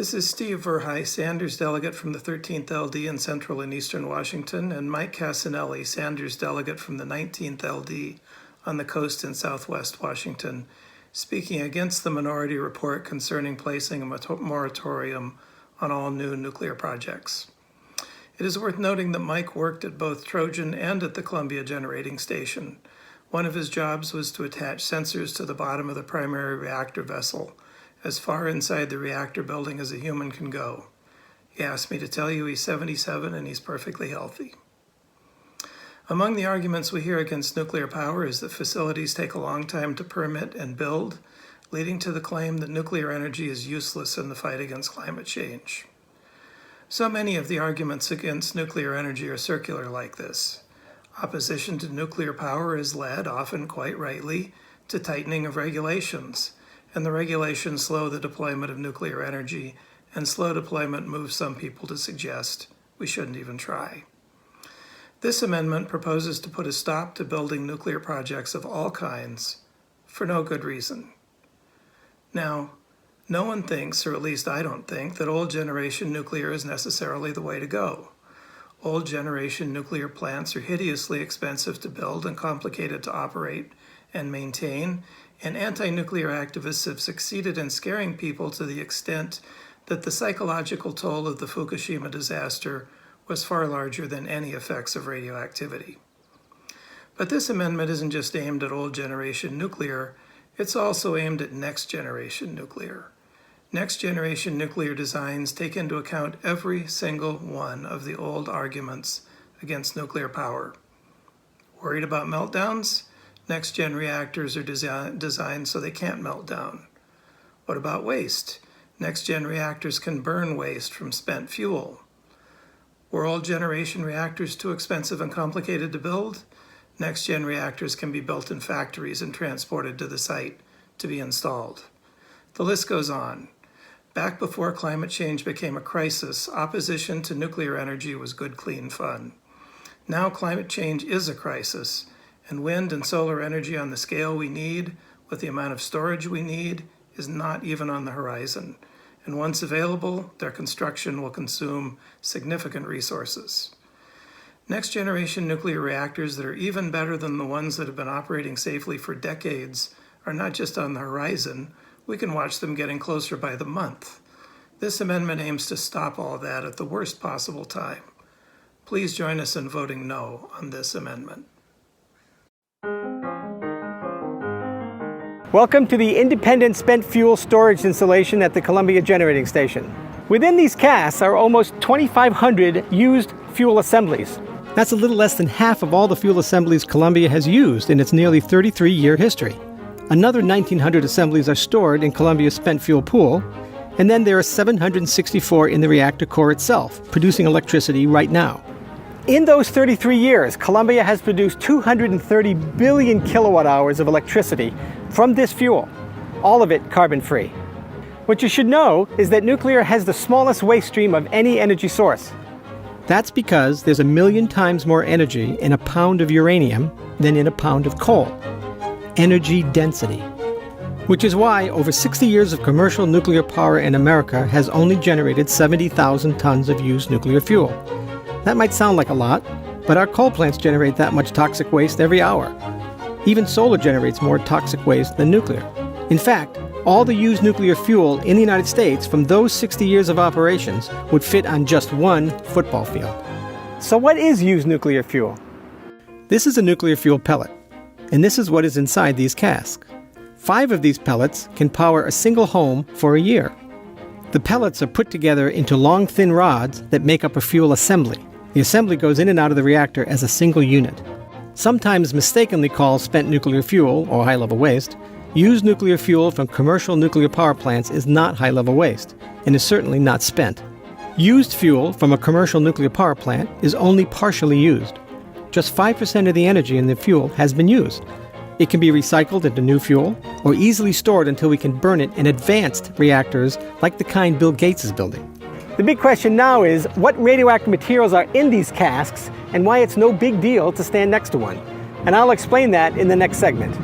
This is Steve Verhey, Sanders delegate from the 13th LD in Central and Eastern Washington, and Mike Casanelli, Sanders delegate from the 19th LD on the coast in Southwest Washington, speaking against the minority report concerning placing a moratorium on all new nuclear projects. It is worth noting that Mike worked at both Trojan and at the Columbia Generating Station. One of his jobs was to attach sensors to the bottom of the primary reactor vessel, as far inside the reactor building as a human can go. He asked me to tell you he's 77 and he's perfectly healthy. Among the arguments we hear against nuclear power is that facilities take a long time to permit and build, leading to the claim that nuclear energy is useless in the fight against climate change. So many of the arguments against nuclear energy are circular like this. Opposition to nuclear power is led, often quite rightly, to tightening of regulations, and the regulations slow the deployment of nuclear energy, and slow deployment moves some people to suggest we shouldn't even try. This amendment proposes to put a stop to building nuclear projects of all kinds for no good reason. Now, no one thinks, or at least I don't think, that old generation nuclear is necessarily the way to go. Old generation nuclear plants are hideously expensive to build and complicated to operate and maintain, and anti-nuclear activists have succeeded in scaring people to the extent that the psychological toll of the Fukushima disaster was far larger than any effects of radioactivity. But this amendment isn't just aimed at old generation nuclear, it's also aimed at next generation nuclear. Next generation nuclear designs take into account every single one of the old arguments against nuclear power. Worried about meltdowns? Next-gen reactors are designed so they can't melt down. What about waste? Next-gen reactors can burn waste from spent fuel. Were old-generation reactors too expensive and complicated to build? Next-gen reactors can be built in factories and transported to the site to be installed. The list goes on. Back before climate change became a crisis, opposition to nuclear energy was good, clean fun. Now climate change is a crisis, and wind and solar energy on the scale we need, with the amount of storage we need, is not even on the horizon. And once available, their construction will consume significant resources. Next generation nuclear reactors that are even better than the ones that have been operating safely for decades are not just on the horizon, we can watch them getting closer by the month. This amendment aims to stop all that at the worst possible time. Please join us in voting no on this amendment. Welcome to the independent spent fuel storage installation at the Columbia Generating Station. Within these casks are almost 2,500 used fuel assemblies. That's a little less than half of all the fuel assemblies Columbia has used in its nearly 33-year history. Another 1,900 assemblies are stored in Columbia's spent fuel pool, and then there are 764 in the reactor core itself, producing electricity right now. In those 33 years, Columbia has produced 230 billion kilowatt hours of electricity from this fuel, all of it carbon-free. What you should know is that nuclear has the smallest waste stream of any energy source. That's because there's 1 million times more energy in a pound of uranium than in a pound of coal. Energy density. Which is why over 60 years of commercial nuclear power in America has only generated 70,000 tons of used nuclear fuel. That might sound like a lot, but our coal plants generate that much toxic waste every hour. Even solar generates more toxic waste than nuclear. In fact, all the used nuclear fuel in the United States from those 60 years of operations would fit on just one football field. So what is used nuclear fuel? This is a nuclear fuel pellet, and this is what is inside these casks. 5 of these pellets can power a single home for a year. The pellets are put together into long, thin rods that make up a fuel assembly. The assembly goes in and out of the reactor as a single unit. Sometimes mistakenly called spent nuclear fuel or high-level waste, used nuclear fuel from commercial nuclear power plants is not high-level waste, and is certainly not spent. Used fuel from a commercial nuclear power plant is only partially used. Just 5% of the energy in the fuel has been used. It can be recycled into new fuel, or easily stored until we can burn it in advanced reactors like the kind Bill Gates is building. The big question now is what radioactive materials are in these casks and why it's no big deal to stand next to one. And I'll explain that in the next segment.